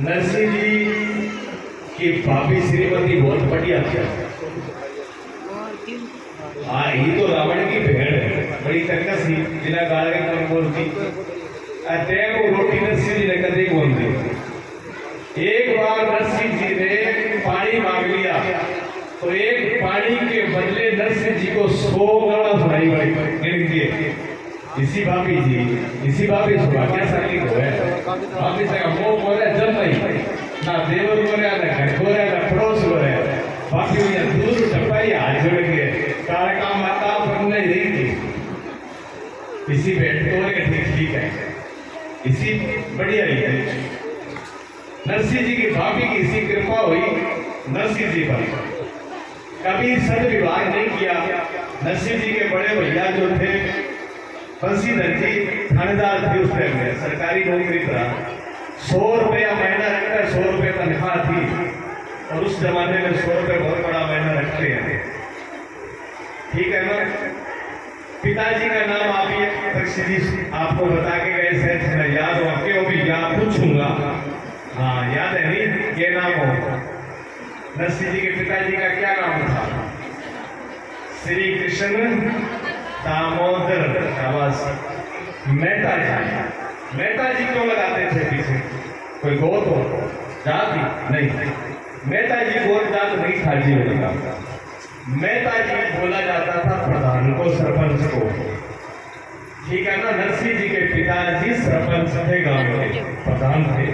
नरसिंह जी की भाभी श्रीमती बहुत बढ़िया थी। हाँ, ये तो रावण की भेड़ है, बड़ी तकस थी, बिना गाल के कौन बोलती। अतः वो रोटी नरसिंह जी ने कभी बोल दी। एक बार नरसिंह जी ने पानी मांग लिया तो एक पानी के बदले नरसिंह जी को 100 गाना सुनाई गिन दिए। इसी भाभी सुबह क्या साली को है भाभी से मोह बोले जब नहीं ना देवर बोले ना घर बोले ना पड़ोस बोले भाभी ये दूर टपाई हाथ जोड़ के कार का माता बनने नहीं थी। इसी बैठ तो ठीक है, इसी बढ़िया ही है। नरसिंह जी की भाभी की इसी कृपा हुई नरसिंह जी पर कभी सद विवाह नहीं किया। नरसिंह जी के बड़े भैया जो थे बंसीधर जी थानेदार थे, उस टाइम में सरकारी नौकरी था, 100 रुपया महीना रखता है, 100 रुपये तनख्वाह थी और उस जमाने में 100 रुपये बहुत बड़ा महीना रखते हैं, ठीक है ना। पिताजी का नाम आप ये तक्षी जी आपको बता के गए थे, याद हो आपके, वो भी याद पूछूंगा। हाँ याद है नहीं, ये नाम हो नरसिंह जी के पिताजी का क्या नाम था? श्री कृष्ण दामोदर मेहता जी। मेहता जी क्यों लगाते थे पीछे? कोई गोत हो जाति नहीं, मेहता जी गोत जात नहीं था जी होता। मेहता जी बोला जाता था प्रधान को, सरपंच को, ठीक है ना। नरसिंह जी के पिताजी सरपंच थे, गांव के प्रधान थे,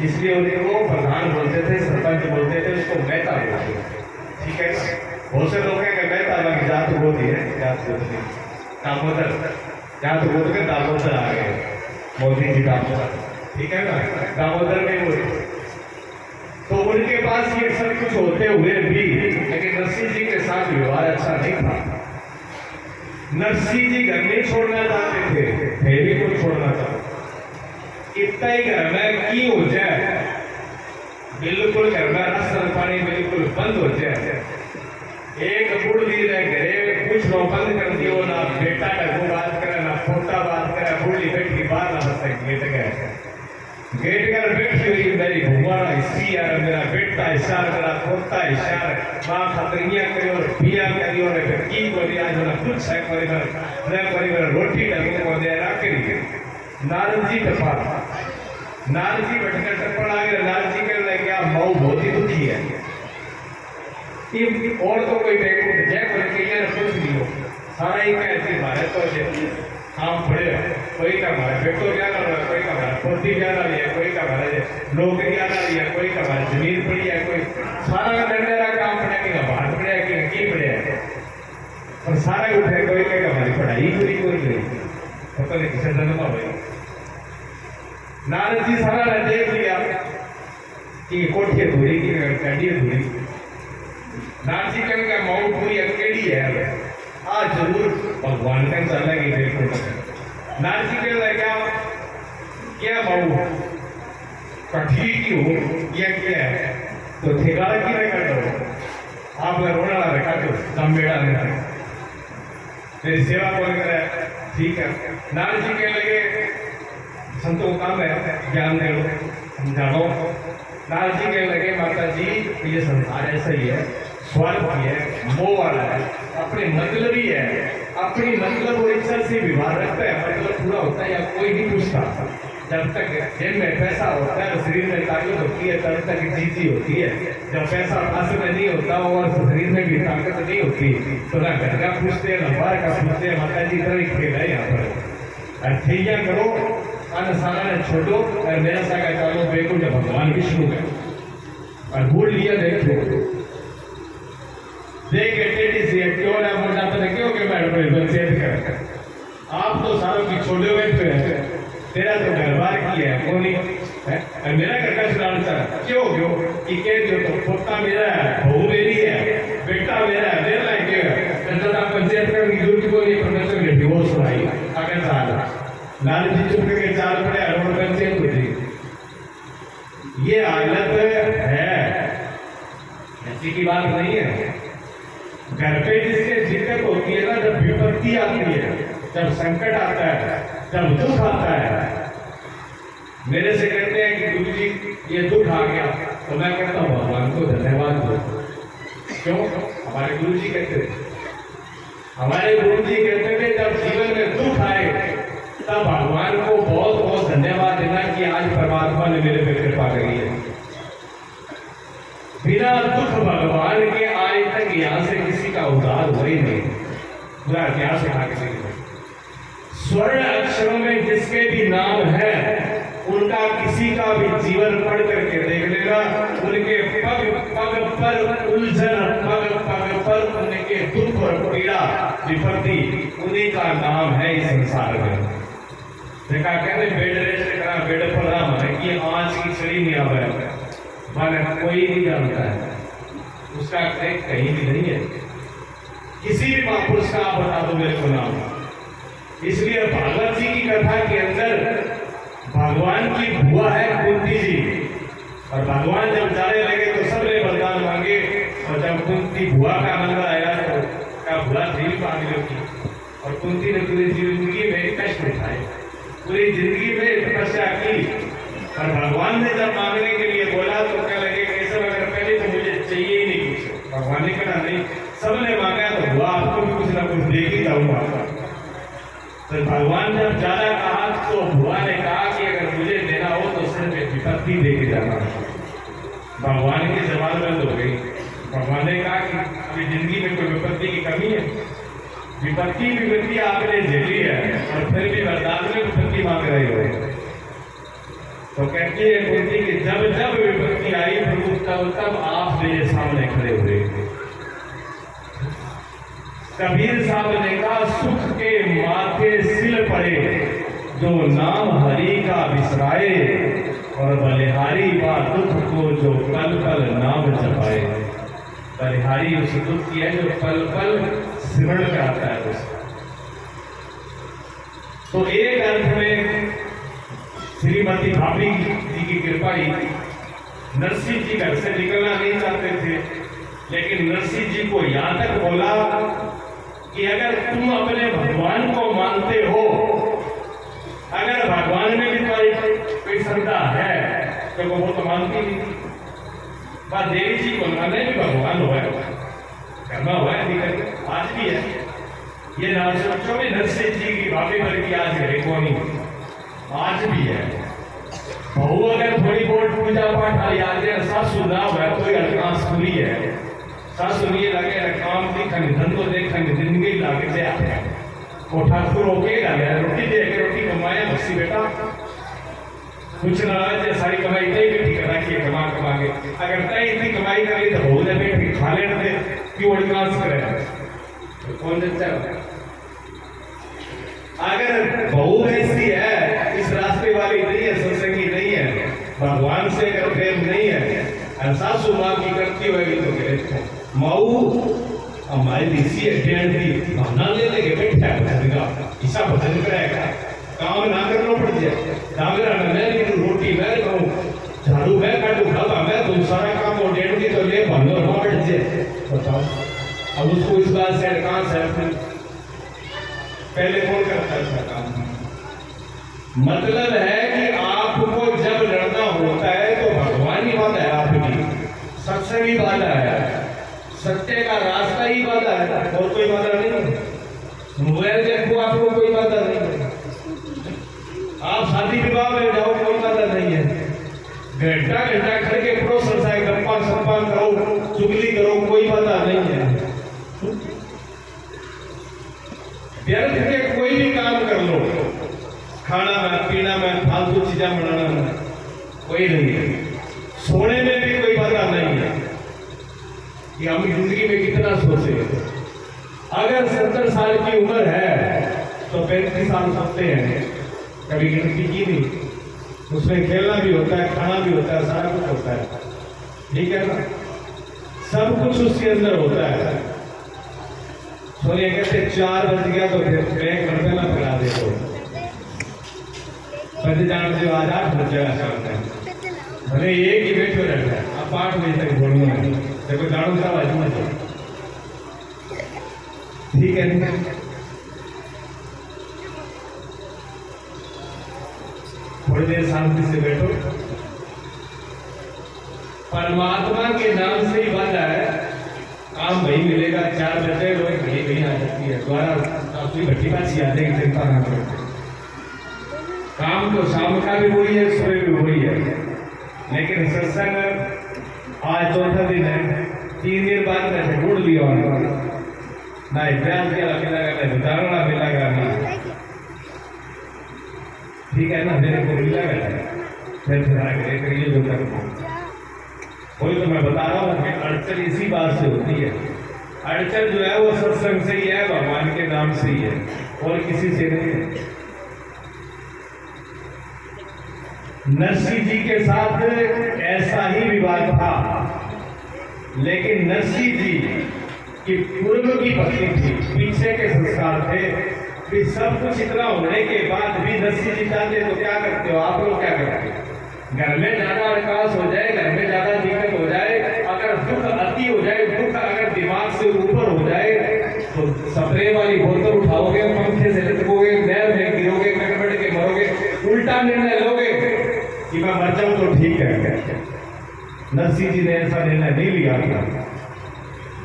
इसलिए उन्हें वो प्रधान बोलते थे, सरपंच बोलते थे, उसको मेहता बोलते थे, ठीक है ना। बहुत से लोग हैं कि मेहता लग जात गोत ही है, जात गोत नहीं, दामोदर जात गोत के दामोदर आ गए, मोदी जी दामोदर, ठीक है ना, दामोदर में वो। तो उनके पास ये सब कुछ होते हुए भी लेकिन नरसिंह जी के साथ व्यवहार अच्छा नहीं था। नरसिंह जी घर नहीं छोड़ना चाहते थे, फिर भी कोई छोड़ना चाहता। इतना ही घर में की हो जाए, बिल्कुल घर में राशन पानी बिल्कुल बंद हो जाए, एक बुढ़ी रह घरे कुछ लो बंद कर दियो ना, बेटा का बात करे ना पोता बात करे, बुढ़ी बैठी बाहर ना बस गेट कर बैठी हुई मेरी घुमाना इसी यार, मेरा बेटा इशार मेरा पोता इशार, मां खतरियां करियो और पिया करियो ने फिर की बोली आज ना कुछ है परिवार रोटी डगो को दे राखी। नारद जी टपा, नारद जी बैठकर टप्पड़ आ गए। नारद जी कहने लगे क्या मऊ बहुत ही दुखी है, और तो कोई बैठ जय बोले कि यार पूछ लियो सारा ही कहते मारे तो काम पड़े, कोई का हमारा बेटो क्या कर रहा है, कोई का हमारा पोती क्या कर रही है, कोई का हमारा नौकरी क्या कर रही है, कोई का हमारा जमीन पड़ी है, कोई सारा का डंडेरा काम पड़ेगा, बाहर पड़ेगा की पड़े और सारा उठे, कोई का हमारी पढ़ाई पूरी कोई नहीं, पता नहीं किसे जन्म हुआ। नारद जी सारा ने देख लिया कि कोठी अधूरी की गाड़ी अधूरी। नारद जी कहेंगे मऊ पूरी अकेली है, आज जरूर भगवान का चलेगी बिल्कुल। नारद जी कहेंगे क्या मऊ कठी की हो या क्या है, तो ठेकाड़ा की ना कर दो, आप रोना रखा दो दमबेड़ा नहीं, मेरी सेवा कौन करे, ठीक है। नारद जी कहने लगे संतों का काम है ज्ञान दे लो समझाओ। नारद जी कहने लगे माता जी ये संसार ऐसा ही है, स्वार्थ ही है, मोह वाला है, अपने मतलब ही है, अपनी मतलब और इच्छा से व्यवहार रखता है, मतलब पूरा होता है या कोई नहीं पूछता। जब तक जेब में पैसा होता है शरीर में ताकत होती है तब तक जीती होती है, जब पैसा पास में नहीं होता और शरीर में भी ताकत नहीं होती तो ना घर का पूछते हैं ना बाहर का पूछते हैं। माता जी तरह खेल है यहाँ पर, अर्थैया करो अन्न सारा ने छोड़ो और मेरा सागा चालो बेकुल जब भगवान विष्णु है और भूल लिया देखो देख टेढ़ी सी क्यों ना मोटा तो क्यों के मैडम कर आप तो सारों की छोड़े हुए थे, तेरा तो घर बार की है वो नहीं है, मेरा घर का चुनाव सर क्यों क्यों कि कह दो तो पोता मेरा है, बहू मेरी है, बेटा मेरा है, मेरा है क्यों तो आप पंचायत का जरूरत को नहीं परमेश्वर के डिवोर्स सुनाई अगर साल लाल जी चुप के चाल पड़े अरोड़ पंचायत हो जी। ये हालत है, ऐसी की बात नहीं है। घर पे जिसके दिक्कत होती है ना, जब विपत्ति आती है, जब संकट आता है, जब दुख आता है, मेरे से कहते हैं कि गुरु जी ये दुख आ गया, तो मैं कहता हूँ भगवान को धन्यवाद दो। क्यों? हमारे गुरु जी कहते थे, हमारे गुरु जी कहते थे जब जीवन में दुख आए तब भगवान को बहुत बहुत धन्यवाद देना कि आज परमात्मा ने मेरे पे कृपा करी है। बिना दुख भगवान के आज तक यहाँ से किसी का उद्धार हुआ ही नहीं। पूरा इतिहास उठा के देखिए, स्वर्ण अक्षरों में जिसके भी नाम है उनका किसी का भी जीवन पढ़ करके देख लेना, उनके पग पग पर उलझन, पग पग पर उनके दुख और पीड़ा विपत्ति, उन्हीं का नाम है इस संसार में। देखा कहते बेड रेस्ट करा बेड पर राम है कि आंच की छड़ी नहीं आवे, माने कोई नहीं जानता है उसका कहीं भी नहीं है। किसी भी महापुरुष का आप बता दो मेरे को नाम। इसलिए भागवत जी की कथा के अंदर भगवान की बुआ है कुंती जी, और भगवान जब जाने लगे तो सबने वरदान मांगे, और जब कुंती बुआ का नंबर आया तो क्या बुआ देवी मांग की, और कुंती ने पूरी जिंदगी में कष्ट उठाए, पूरी जिंदगी में तपस्या की, और भगवान ने जब मांगने के लिए बोला तो क्या लगे कैसे अगर पहले तो मुझे चाहिए ही नहीं कुछ। भगवान ने कहा नहीं, सबने मांगा तो बुआ आपको भी कुछ ना कुछ दे ही जाऊंगा। तो भगवान जब ज्यादा कहा तो बुआ ने कहा कि अगर मुझे देना हो तो सिर्फ एक विपत्ति देके जाना। भगवान के जवाब में हो गई। भगवान ने कहा कि अभी जिंदगी में कोई विपत्ति की कमी है? विपत्ति आपने झेली है और फिर भी वरदान में विपत्ति मांग रहे हो। तो कहती है कुंती कि जब जब विपत्ति आई प्रभु तब आप मेरे सामने खड़े हुए। कबीर साहब ने कहा सुख के माथे सिल पड़े जो नाम हरि का बिसराए, और बलिहारी बा दुख को जो पल पल नाम जपाए। बलिहारी उस दुख की है जो पल पल सिमरण करता है उसका। तो एक अर्थ में श्रीमती भाभी जी की कृपा ही, नरसिंह जी घर से निकलना नहीं चाहते थे, लेकिन नरसिंह जी को यहां तक बोला कि अगर तुम अपने भगवान को मानते हो, अगर भगवान में भी तुम्हारी कोई श्रद्धा है तो वो तो मानती नहीं। बात देवी जी को माने भी भगवान हुआ है, करना हुआ है, आज भी है। ये ना सोचो भी नरसिंह जी की भाभी बल्कि आज है कौन, आज भी है। बहू अगर थोड़ी बहुत पूजा पाठ याद है, सासू ना हुआ कोई अड़कास खुली है, सासू ये लगे काम देखंगे धंधो देखंगे जिंदगी लागे से आते वो ठाकुर रोकेगा रोटी दे के रोटी कमाया बस्सी बेटा कुछ ना आए सारी कमाई नहीं बेटी कर रखी है कमा के, अगर तय इतनी कमाई कर ली तो बहुत है बेटी खा लेने दे क्यों अड़कास करे तो कौन देता है। अगर बहू ऐसी है इस रास्ते वाली नहीं है, सत्संगी नहीं है, भगवान से अगर प्रेम नहीं है, सासू माँ की करती होगी तो कहते माऊ हमारी देसी अध्ययन की भावना ले लेके बैठा है ऐसा भजन करेगा, काम ना करना पड़ जाए, डांगरा में मैं लेकिन रोटी मैं खाऊं, झाड़ू मैं काटू, खावा मैं, तुम सारा काम और डेढ़ की तो ले बंदो ना बैठ जाए। बताओ अब उसको इस बात से कहां से पहले कौन करता है इसका काम? मतलब है कि आपको जब लड़ना होता है तो भगवान ही बात है, आपकी सत्संग ही बाधा है, सत्य का रास्ता ही बाधा है, और कोई बाधा नहीं है। मोबाइल देखो आपको कोई बाधा नहीं है, आप शादी विवाह में जाओ कोई बाधा नहीं है, घंटा घंटा खड़ के करो संसार गप्पा सप्पा करो चुगली करो कोई बाधा नहीं है। व्यर्थ के कोई भी काम कर लो, खाना में पीना में फालतू चीजें बनाना में कोई नहीं है, सोने में भी कोई बाधा नहीं है कि हम जिंदगी में कितना सोचे। अगर 70 साल की उम्र है तो 35 साल सोते हैं, कभी गिनती की नहीं, उसमें खेलना भी होता है, खाना भी होता है, सारा कुछ होता है, ठीक है ना, सब कुछ उसके अंदर होता है। सोनिया कहते 4 बज गया तो फिर ब्रेक करते ना फैला दे तो बजे जान से आज 8 बज जाएगा शाम तक, भले एक ही बैठे रहता है, आप 8 बजे तक बोलूंगा देखो जाड़ू का आवाज मत, ठीक है। थोड़ी देर शांति से बैठो। परमात्मा के नाम से ही बंद है, काम वही मिलेगा। 4 बजे रोज घड़ी कहीं आ जाती है, द्वारा अपनी भट्टी बात याद है कि चिंता ना करो। काम तो शाम का भी वही है, सुबह भी वही है। लेकिन सत्संग आज चौथा दिन है, 3 दिन बाद मैं ढूंढ लिया ना इतिहास के मिलेगा, ना विचारणा मिलेगा, ना ठीक है ना, मेरे को मिलेगा फिर करिए जो करना। वही तो मैं बता रहा हूँ कि अड़चन इसी बात से होती है। अड़चन जो है वो सत्संग से ही है, भगवान के नाम से ही है, और किसी से नहीं है। नरसिंह जी के साथ ऐसा ही विवाद था, लेकिन नरसिंह जी की पूर्व की पत्नी थी, पीछे के संस्कार थे। कि सब कुछ इतना होने के बाद भी नरसिंह जी चाहते तो क्या करते हो आप लोग? क्या करते हो? घर में ज्यादा विकास हो जाए, घर में ज्यादा दिक्कत हो जाए, अगर दुख अति हो जाए, दुख अगर दिमाग से ऊपर हो जाए तो स्प्रे वाली बोतल उठाओगे, पंखे से लटकोगे, नहर में गिरोगे, कटपट के मरोगे, उल्टा निर्णय लोगे कि मैं मर जाऊं तो ठीक है। नरसिंह जी ने ऐसा निर्णय नहीं लिया था,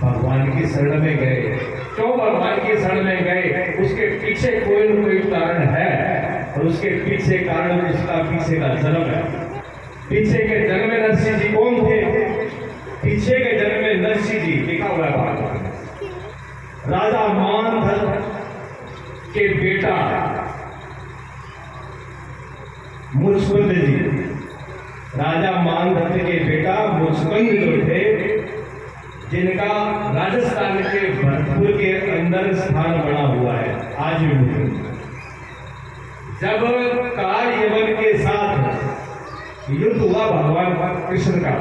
भगवान की शरण में गए। क्यों भगवान की शरण में गए? उसके पीछे कोई न कोई कारण है, और उसके पीछे कारण उसका पीछे का जन्म है। पीछे के जन्म में नरसिंह जी कौन थे? पीछे के जन्म में नरसिंह जी लिखा हुआ है भागवत में, राजा मानधर के बेटा मुचकुंद जी। राजा मानधर के बेटा मुचकुंद जो थे, जिनका राजस्थान के भरतपुर के अंदर स्थान बना हुआ है आज भी। जब काल यवन के साथ युद्ध हुआ भगवान कृष्ण का,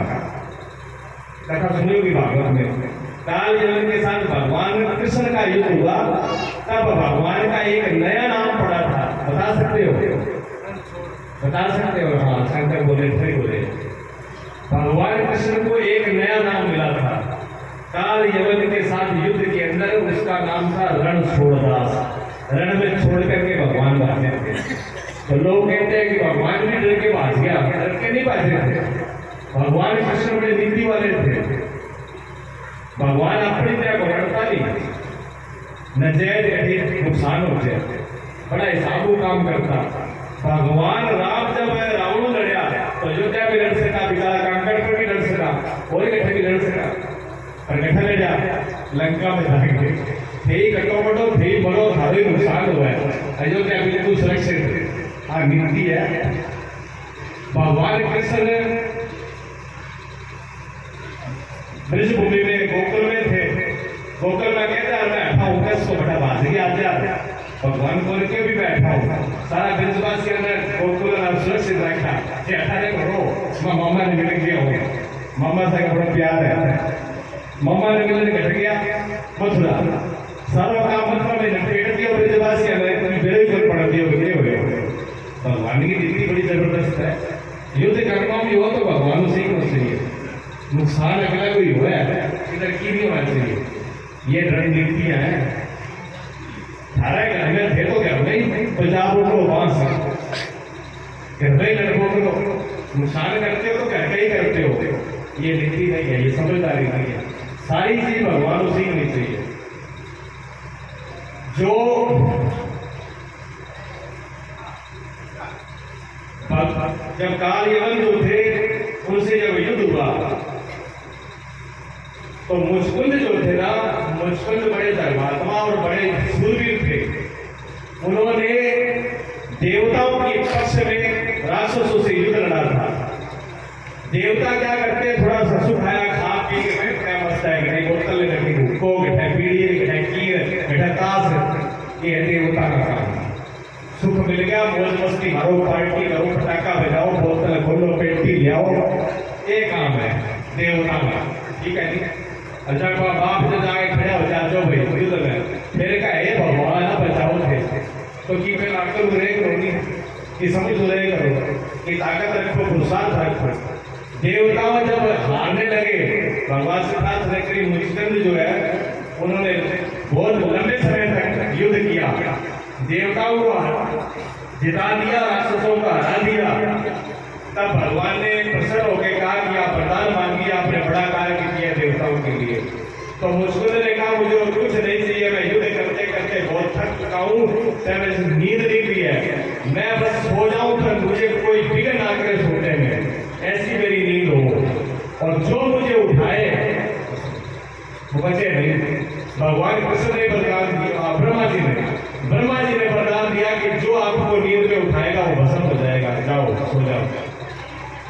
कथा सुनी होगी भागवत में, काल यवन के साथ भगवान कृष्ण का युद्ध हुआ, तब भगवान का एक नया नाम पड़ा था। बता सकते हो? बता सकते हो? हाँ, शंकर बोले थे, बोले भगवान कृष्ण को एक नया नाम मिला था काल यवन के साथ युद्ध के अंदर। उसका नाम था रणछोड़दास। रण में छोड़ करके भगवान भागते थे। तो लोग कहते हैं कि भगवान भी डर के भाग गया, डर के नहीं भागे थे। भगवान कृष्ण बड़े नीति वाले थे। भगवान अपनी तरह को लड़ता नहीं, न जय नुकसान हो जाए, बड़ा हिसाबू काम करता। भगवान राम जब रावण लड़ा तो अयोध्या भी लड़ सका, बिचारा कांकड़ पर भी लड़ सका, और गठे भी लड़ सका, पर गठा ले जा लंका में जाएंगे थे कटो बटो थे बड़ो भारी नुकसान हुआ है। अयोध्या बिल्कुल सुरक्षित। हाँ, गिनती है। भगवान कृष्ण ब्रज भूमि में गोकुल में थे। गोकुल में कहता है मैं बैठा हूँ, इसको बड़ा बाजी आ जा भगवान बोल के भी बैठा हूँ। सारा ब्रजवासी गोकुल सुरक्षित रखा। अठारे करो मामा ने मिल गया हो, मामा से बड़ा प्यार है। मामा ने मिलने घट गया मथुरा, सारा काम मथुरा में लपेट दिया। ब्रजवासी मेरे ऊपर पड़ दिया, बिगड़े हुए। भगवान की नीति बड़ी जबरदस्त है। युद्ध करना भी हो तो भगवान से ही होना चाहिए, नुकसान अगला कोई हुआ है इधर की नहीं होना चाहिए। ये रणनीतियां हैं। थारा घर में थे तो घर में पंजाब उठो बांस घर में लड़कों को नुकसान करते हो तो घर का ही करते हो। ये नीति नहीं है, ये समझदारी नहीं है। सारी चीज भगवान उसी होनी चाहिए। जो जब काल यवन जो थे उनसे जब युद्ध हुआ तो मुचकुंद जो थे ना, मुचकुंद बड़े धर्मात्मा और बड़े शूरवीर थे। उन्होंने देवताओं के पक्ष में राक्षसों से युद्ध लड़ा था। देवता क्या करते, थोड़ा सा सुख आया, खा पी के बैठा मस्त है, गठे बोतल में रखी भूखो, गठे पीड़ी, गठे कीर, गठे ताश, ये देवता का काम। सुख मिल गया, मौज मस्ती मारो, पार्टी करो, पटाखा बजाओ, बोतल खोलो, पेटी ले आओ, ये काम है देवता का। ठीक है जी। अच्छा बाप जो जाके खड़े हो जाओ भाई युद्ध में, मेरे का हे भगवान बचाओ थे तो कि मैं आकर उड़े करूंगी कि समझ उड़े करो कि ताकत रखो, पुरुषार्थ रखो। देवताओं जब हारने लगे, भगवान से प्रार्थना करी। मुचकुंद जो है उन्होंने बहुत लंबे समय तक युद्ध किया। देवताओं को जिता दिया, राक्षसों का हरा दिया। तब भगवान ने प्रसन्न होकर कहा कि आप वरदान मांगिए, आपने बड़ा कार्य किया देवताओं के लिए। तो मुझको ने कहा मुझे और कुछ नहीं चाहिए, मैं युद्ध करते करते बहुत थक चुका हूँ, मुझे नींद नहीं ली है, मैं बस सो जाऊं पर मुझे कोई विघ्न ना करे सोने में, ऐसी मेरी नींद हो, और जो मुझे उठाए वो बचे नहीं। भगवान कृष्ण ने वरदान दिया, ब्रह्मा जी ने वरदान दिया कि जो आपको नींद में उठाएगा वो भस्म हो जाएगा, जाओ सो जाओ।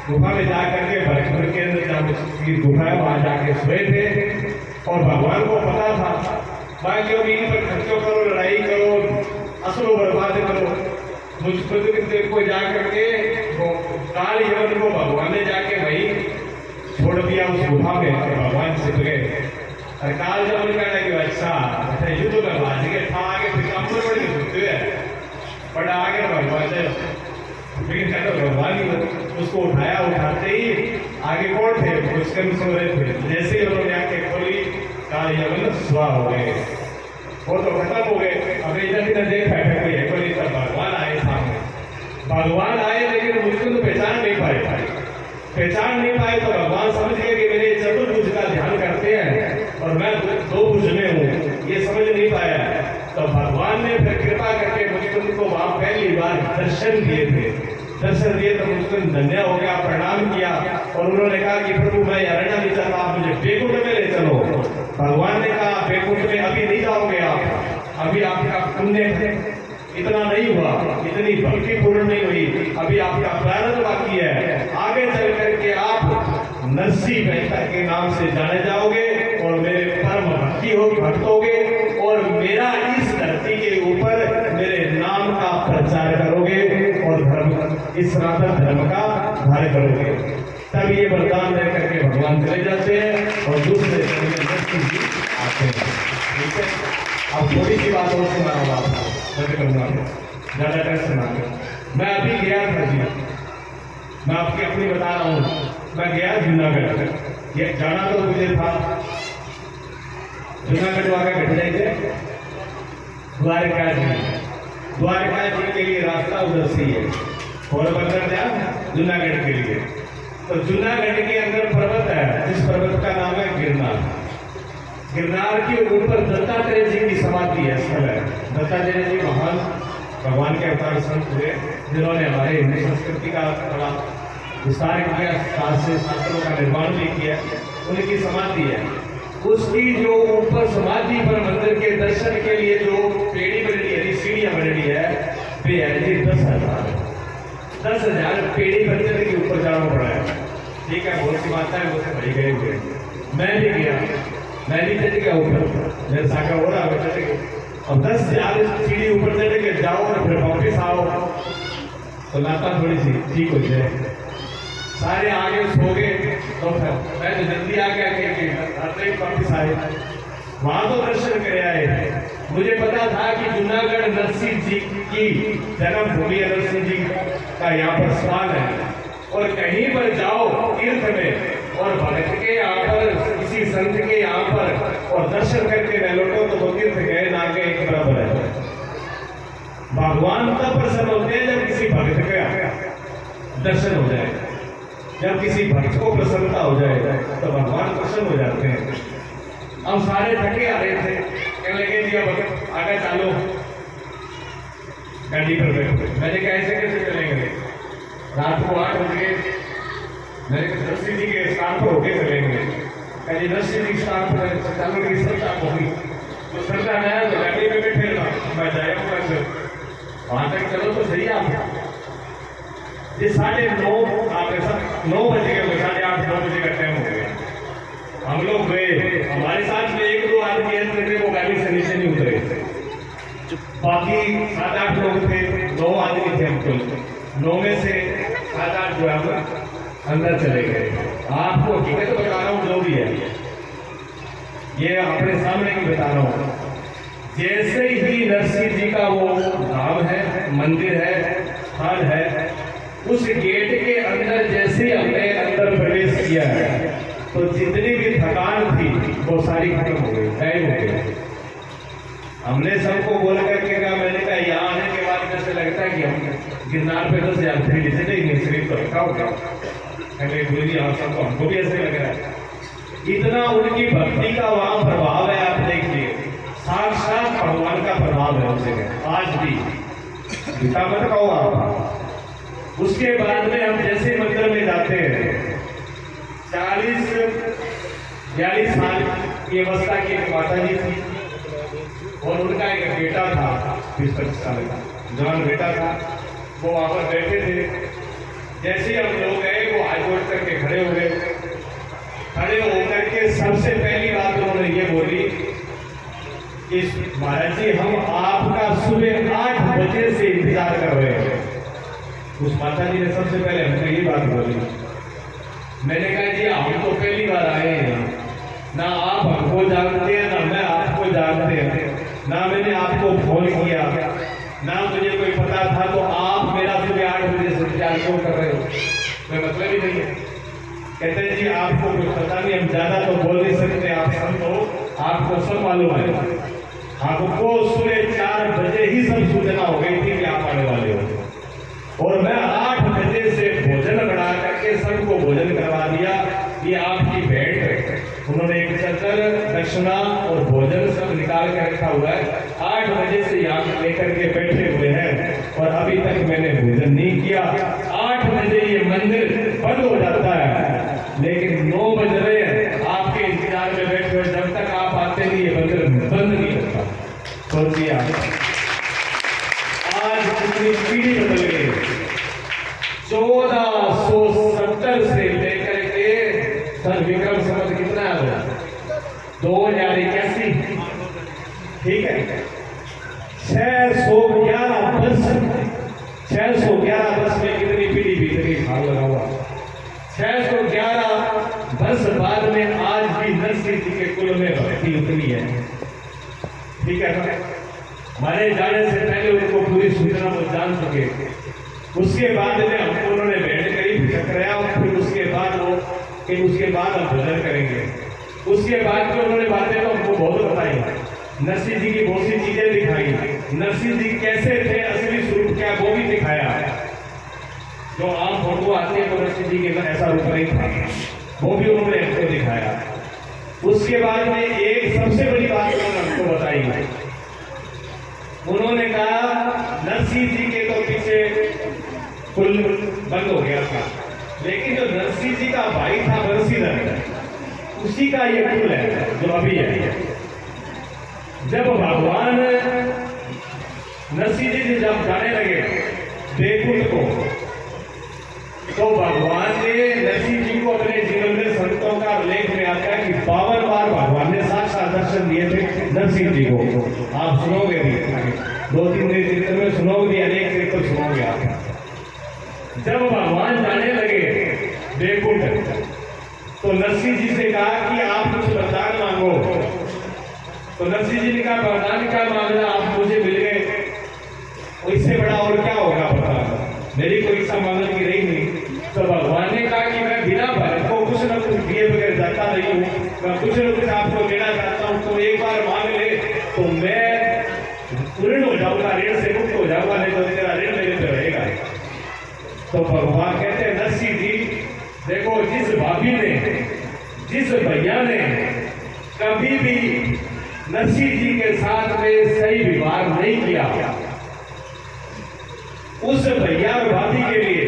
गुफा में जाकर के भरतपुर के अंदर जहाँ गुफा है वहां जाके सोए थे, और भगवान को पता था बाकी अभी इन पर खर्चों करो, लड़ाई करो, असलो बर्बाद करो, मुझको को जाकर के वो काल यवन को भगवान ने जाके वही छोड़ दिया उस गुफा में, भगवान छिप गए। और काल जब कहना कि अच्छा युद्ध में बाज के था आगे फिर कंबर बड़े सुनते हैं बड़ा आगे भगवान से, लेकिन कहते भगवान ही उसको उठाया, उठाते ही आगे कौन थे, उसके सो रहे थे। जैसे ही उन्होंने आंखें खोली काल यवन स्वा हो गए, वो तो खत्म हो गए। अब इधर इधर देख बैठे कोई है कोई, तब भगवान आए सामने, भगवान आए लेकिन मुझको तो पहचान नहीं पाए। तो भगवान समझ गए कि मेरे चतुर्भुज का ध्यान करते हैं और मैं दो भुज में हूँ, ये समझ नहीं पाया। तो भगवान ने फिर कृपा करके मुझको वहां पहली बार दर्शन दिए तो मुझको धन्य हो गया, प्रणाम किया, और उन्होंने कहा कि प्रभु मैं अरण्य नहीं चाहता, आप मुझे बैकुंठ में ले चलो। भगवान ने कहा बैकुंठ में अभी नहीं जाओगे आप, अभी आपका पुण्य इतना नहीं हुआ, इतनी भक्ति पूर्ण नहीं हुई, अभी आपका प्रारंभ बाकी है। आगे चल करके आप नरसिंह मेहता के नाम से जाने जाओगे और मेरे परम भक्त होगे, और मेरा इस धरती के ऊपर मेरे नाम का प्रचार करोगे और धर्म, इस सनातन धर्म का धारण करोगे। तब ये वरदान दे करके भगवान चले जाते हैं और दूसरे दिन में नरसिंह जी आते हैं। ठीक है, अब थोड़ी सी बात और सुनाऊंगा आपको, ज्यादा टाइम सुना। मैं अभी गया था जी, मैं आपकी अपनी बता रहा हूँ, मैं गया जूनागढ़, ये जाना तो मुझे था, जूनागढ़ वाला घट जाएंगे द्वारका जी के लिए रास्ता उधर से ही है, और बंदर जा जूनागढ़ के लिए। तो जूनागढ़ के अंदर पर्वत है, जिस पर्वत का नाम है गिरनार के ऊपर दत्तात्रेय जी की समाधि है, स्थल है। दत्तात्रेय जी महान भगवान के अवतार संत हुए, जिन्होंने हमारे हिंदू संस्कृति का बड़ा विस्तार किया, शास्त्रों का निर्माण भी किया, उनकी समाधि है। उसकी जो ऊपर समाधि पर मंदिर के दर्शन के लिए जो पेड़ी बनी है, सीढ़ियां बनी है, वे है जी 10,000 पेड़ी मंदिर के ऊपर जाना पड़ा है। ठीक है, बहुत सी बात है, मुझसे भरी गए हुए। मैं भी गया, मैं भी चढ़ गया ऊपर, मेरे साका हो रहा है, चढ़ गए। अब 10,000 सीढ़ी ऊपर चढ़ के जाओ और फिर वापिस आओ तो लाता थोड़ी सी ठीक हो जाए। सारे आगे सो गए, तो मैं तो जल्दी आ गया कि वापिस आए, वहां तो दर्शन कर आए। मुझे पता था कि जूनागढ़ नरसिंह जी की जन्मभूमि है, नरसिंह जी का यहाँ पर स्थान है, और कहीं पर जाओ तीर्थ में और भक्त के यहाँ पर, किसी संत के यहाँ पर और दर्शन करके न लौटो तो वो तीर्थ गए ना गए एक बराबर है। भगवान तब प्रसन्न होते हैं जब किसी भक्त का दर्शन हो जाए, जब किसी भक्त को प्रसन्नता हो जाए तो भगवान प्रसन्न हो जाते हैं। हम सारे थके आ रहे थे, कहने लगे जी अब आगे चालो, गाड़ी पर बैठो। मैंने कहा ऐसे कैसे चलेंगे, रात को 8 बजे मैंने कहा नरसिंह जी के स्थान पर होके चलेंगे। कहीं नरसिंह जी स्थान पर चालू की श्रद्धा होगी, तो श्रद्धा नया तो गाड़ी में बैठे मैं जाएगा वहां तक चलो तो सही। आप ये 9:30 आपके साथ 9 बजे के 8:30 9 बजे का टाइम हो गया। हम लोग गए, हमारे साथ में 1-2 आदमी ऐसे थे वो गाड़ी से नीचे नहीं उतरे, बाकी 7-8 लोग थे, 9 आदमी थे हम कुल। 9 में से 7-8 जो है अंदर चले गए। आपको हकीकत तो बता रहा हूँ, जो भी है ये अपने सामने की बता रहा हूँ। जैसे ही नरसिंह जी का वो धाम है, मंदिर है, स्थान है, उस गेट के अंदर जैसे ही हमने अंदर प्रवेश किया है तो जितनी भी थकान थी वो सारी खत्म हो गई, गायब हो गई। हमने सबको बोल करके कहा, मैंने कहा यहाँ आने के बाद जैसे लगता है कि हम गिरनार पे 10,000 रुपये लीजिए, नहीं शरीर तो हल्का हो गया। अरे गुरु जी आप सबको, हमको भी ऐसे लग रहा है। इतना उनकी भक्ति का वहां प्रभाव है, आप देखिए साक्षात भगवान का प्रभाव है उस जगह आज भी, गीता मत कहो आप। उसके बाद में हम जैसे मंदिर में जाते हैं, 40-42 साल की अवस्था की एक माता जी थी और उनका एक बेटा था 20-25 साल का जवान बेटा था। वो वहां पर बैठे थे, जैसे हम लोग गए वो हाथ जोड़ करके खड़े हुए। खड़े होकर के सबसे पहली बात उन्होंने ये बोली कि महाराज जी हम आपका सुबह 8 बजे से इंतजार कर रहे हैं। उस माता जी ने सबसे पहले हमको ये बात बोली। मैंने कहा जी हम तो पहली बार आए हैं, ना आप हमको जानते हैं ना मैं आपको जानते हैं, ना मैंने आपको फोन किया, ना मुझे कोई पता था, तो आप मेरा सुबह 8 बजे से इंतजार क्यों कर रहे हो? कोई मतलब ही नहीं है। कहते हैं जी आपको कुछ पता नहीं, हम ज्यादा तो बोल नहीं सकते, आप सब तो आपको सब मालूम है। आपको सुबह 4 बजे ही सब सूचना हो गई थी कि आप आने वाले हो और मैं 8 बजे से भोजन बना करके सबको भोजन करवा दिया। ये आपकी भेंट है। उन्होंने एक चक्कर दक्षिणा और भोजन सब निकाल कर रखा हुआ है। 8 बजे से यहाँ लेकर के बैठे हुए हैं और अभी तक मैंने भोजन नहीं किया। 8 बजे ये मंदिर बंद हो जाता है, लेकिन 9 बज रहे हैं, आपके इंतजार में बैठे हुए, जब तक आप आते नहीं ये मंदिर बंद नहीं होता। सोचिए आज कितनी पीढ़ी बदल गई। 1470 से लेकर के सन विक्रम संवत कितना है 2081, ठीक है, 611 वर्ष में कितनी पीढ़ी बीत गई, भाग लगा हुआ। 611 वर्ष बाद में आज भी नरसिंह जी के कुल में भक्ति उतनी है, ठीक है ना। मारे जाने से पहले उनको पूरी सूचना वो जान चुके। उसके बाद में हमको उन्होंने भेंट करी, भिजक रहा, और फिर उसके बाद वो कि उसके बाद हम भजन करेंगे। उसके बाद में उन्होंने बातें तो हमको बहुत बताई, नरसिंह जी की बहुत सी चीजें दिखाई, नरसिंह जी कैसे थे, असली स्वरूप क्या वो भी दिखाया। जो आम फोटो आती है तो नरसिंह जी के ऐसा रूप नहीं था, वो भी उन्होंने हमको दिखाया। उसके बाद में एक सबसे बड़ी बात उन्होंने हमको बताई। उन्होंने कहा नरसिंह जी के तो पीछे पुल बंद हो गया था, लेकिन जो नरसिंह जी का भाई था बंसीधर, उसी का ये पुल है जो अभी है। जब भगवान नरसिंह जी जब जाने लगे बैकुंठ को, तो भगवान ने नरसिंह जी को अपने जीवन में, संतों का लेख में आता है कि 52 बार भगवान ने साक्षात दर्शन दिए थे नरसिंह जी को। आप सुनोगे भी, 2-3 दिन में सुनोगे, अनेक कीर्तन सुनोगे आप। जब भगवान जाने लगे बैकुंठ, तो नरसिंह जी से कहा कि आप कुछ वरदान मांगो। तो नरसिंह जी ने कहा वरदान क्या मांगना, आप मुझे मिल गए, इससे बड़ा और क्या होगा, पता मेरी कोई इच्छा मांगने की रही नहीं। तो भगवान ने कहा कि मैं बिना भरत को कुछ न कुछ दिए बगैर जाता नहीं हूँ, मैं कुछ न कुछ आपको देना चाहता हूँ, तो एक बार मांग ले तो मैं पूर्ण हो जाऊंगा, ऋण से मुक्त हो जाऊंगा, नहीं तो तेरा ऋण मेरे पे रहेगा। तो भगवान कहते हैं नरसिंह जी देखो, जिस भाभी ने, जिस भैया ने कभी भी नरसिंह जी के साथ में सही विवाह नहीं किया, उस भैया और भाभी के लिए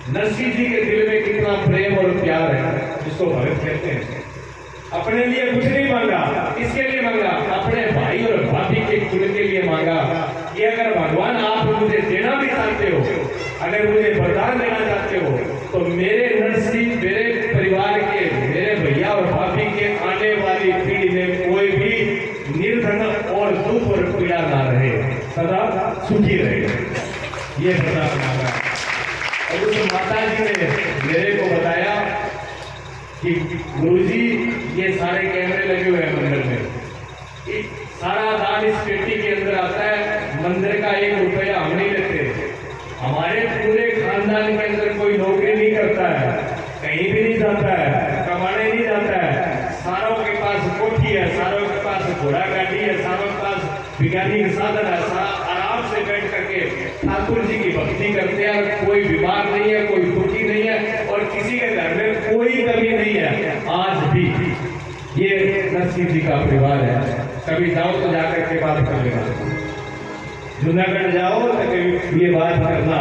नरसिंह जी के दिल में कितना प्रेम और प्यार है, जिसको भगत कहते हैं। अपने लिए कुछ नहीं मांगा, किसके लिए मांगा, अपने भाई और भाभी के कुल के लिए मांगा कि अगर भगवान आप मुझे देना भी चाहते हो, अगर मुझे वरदान देना चाहते हो, तो मेरे नरसिंह, मेरे परिवार के, मेरे भैया और भाभी के आने वाली पीढ़ी में कोई भी निर्धन और दुख और पीड़ा ना रहे, सदा सुखी रहे, ये वरदान मांगा। और उस माता जी ने मेरे को बताया कि गुरुजी ये सारे कैमरे लगे हुए हैं मंदिर में, सारा दान इस पेटी के अंदर आता है, मंदिर का 1 रुपया हम नहीं लेते। हमारे पूरे खानदान के अंदर कोई नौकरी नहीं करता है, कहीं भी नहीं जाता है, कमाने नहीं जाता है, सारों के पास कोठी है, सारों के पास घोड़ा गाड़ी है, सारों के पास वैज्ञानिक साधन है, सारा आराम आराम से बैठ करके ठाकुर जी की भक्ति करते हैं। और कोई बीमार नहीं है, कोई दुखी नहीं है, और किसी के घर में कोई कमी नहीं है। आज भी ये नरसिंह जी का परिवार है। कभी जाओ तो जाकर के बात कर लेना, जूनागढ़ जाओ तो कभी ये बात करना,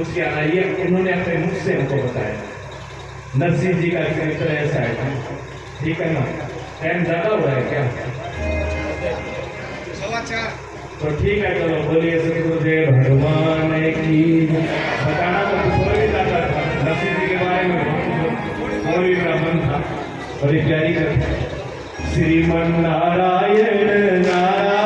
उसके आना। ये उन्होंने अपने मुख से हमको बताया। नरसिंह जी का चरित्र ऐसा है, ठीक है ना। टाइम ज्यादा हुआ है क्या? तो ठीक है, चलो बोलिए सतगुरुदेव भगवान की। बताना तो कुछ और ही जाता था नरसिंह जी के बारे में, और भी ब्राह्मण था। बड़ी प्यारी करते श्रीमन नारायण नारायण